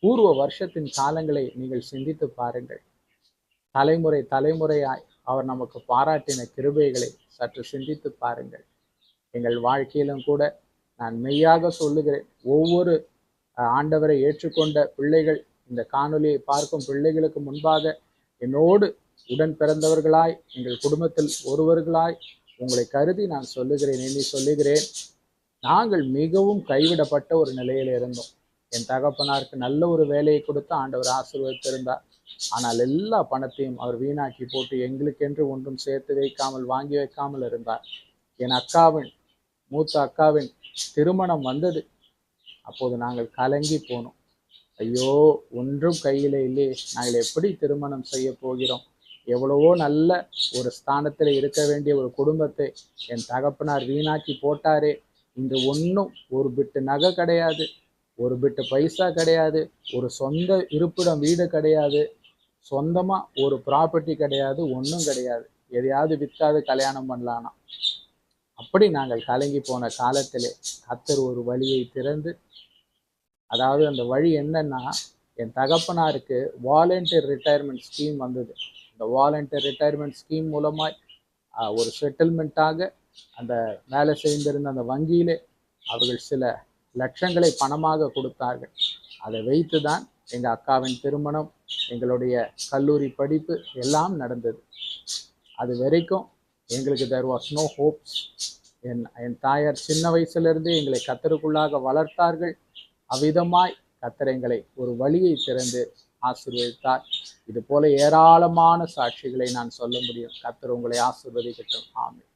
பூர்வ வருஷத்தின் காலங்களை நீங்கள் சிந்தித்து பாருங்கள். தலைமுறை தலைமுறையாய் அவர் நமக்கு பாராட்டின கிருபைகளை சற்று சிந்தித்து பாருங்கள். எங்கள் வாழ்க்கையிலும் கூட நான் மெய்யாக சொல்லுகிறேன், ஒவ்வொரு ஆண்டவரை ஏற்றுக்கொண்ட பிள்ளைகள், இந்த காணொலியை பார்க்கும் பிள்ளைகளுக்கு முன்பாக என்னோடு உடன் பிறந்தவர்களாய், எங்கள் குடும்பத்தில் ஒருவர்களாய் உங்களை கருதி நான் சொல்லுகிறேன். நாங்கள் மிகவும் கைவிடப்பட்ட ஒரு நிலையில் இருந்தோம். என் தகப்பனாருக்கு நல்ல ஒரு வேலையை கொடுத்து ஆண்டவர் ஆசீர்வதித்திருந்தார். ஆனால் எல்லா பணத்தையும் அவர் வீணாக்கி போட்டு எங்களுக்கென்று ஒன்றும் சேர்த்து வைக்காமல், வாங்கி வைக்காமல் இருந்தார். என் மூத்த அக்காவின் திருமணம் வந்தது. அப்போது நாங்கள் கலங்கி போனோம். ஐயோ, ஒன்றும் கையில இல்லையே, நாங்கள் எப்படி திருமணம் செய்ய போகிறோம்? எவ்வளவோ நல்ல ஒரு ஸ்தானத்தில் இருக்க வேண்டிய ஒரு குடும்பத்தை என் தகப்பனார் வீணாக்கி போட்டாரே. இன்று ஒன்றும் ஒரு பிட்டு நகை கிடையாது, ஒரு பிட்டு பைசா கிடையாது, ஒரு சொந்த இருப்பிடம் வீடு கிடையாது, சொந்தமா ஒரு ப்ராப்பர்ட்டி கிடையாது, ஒன்றும் கிடையாது. எதையாவது விற்காது கல்யாணம் பண்ணலானா. அப்படி நாங்கள் கலங்கி போன காலத்திலே கர்த்தர் ஒரு வழியை திறந்து, அதாவது அந்த வழி என்னன்னா, என் தகப்பனாருக்கு வாலண்டியர் ரிட்டையர்மெண்ட் ஸ்கீம் வந்தது. இந்த வாலண்டியர் ரிட்டையர்மெண்ட் ஸ்கீம் மூலமாய் ஒரு செட்டில்மெண்ட்டாக அந்த வேலை செய்திருந்த அந்த வங்கியிலே அவர்கள் சில லட்சங்களை பணமாக கொடுத்தார்கள். அதை வைத்து தான் எங்கள் அக்காவின் திருமணம், எங்களுடைய கல்லூரி படிப்பு எல்லாம் நடந்தது. அது வரைக்கும் எங்களுக்கு there was no hopes. என் தாயார் சின்ன வயசுலேருந்து எங்களை கர்த்தருக்குள்ளாக வளர்த்தார்கள். அவ்விதமாய் கர்த்தர் எங்களை ஒரு வழியை திறந்து ஆசீர்வதித்தார். இது போல ஏராளமான சாட்சிகளை நான் சொல்ல முடியும். கர்த்தர் உங்களை ஆசீர்வதிக்கட்டும். ஆமென்.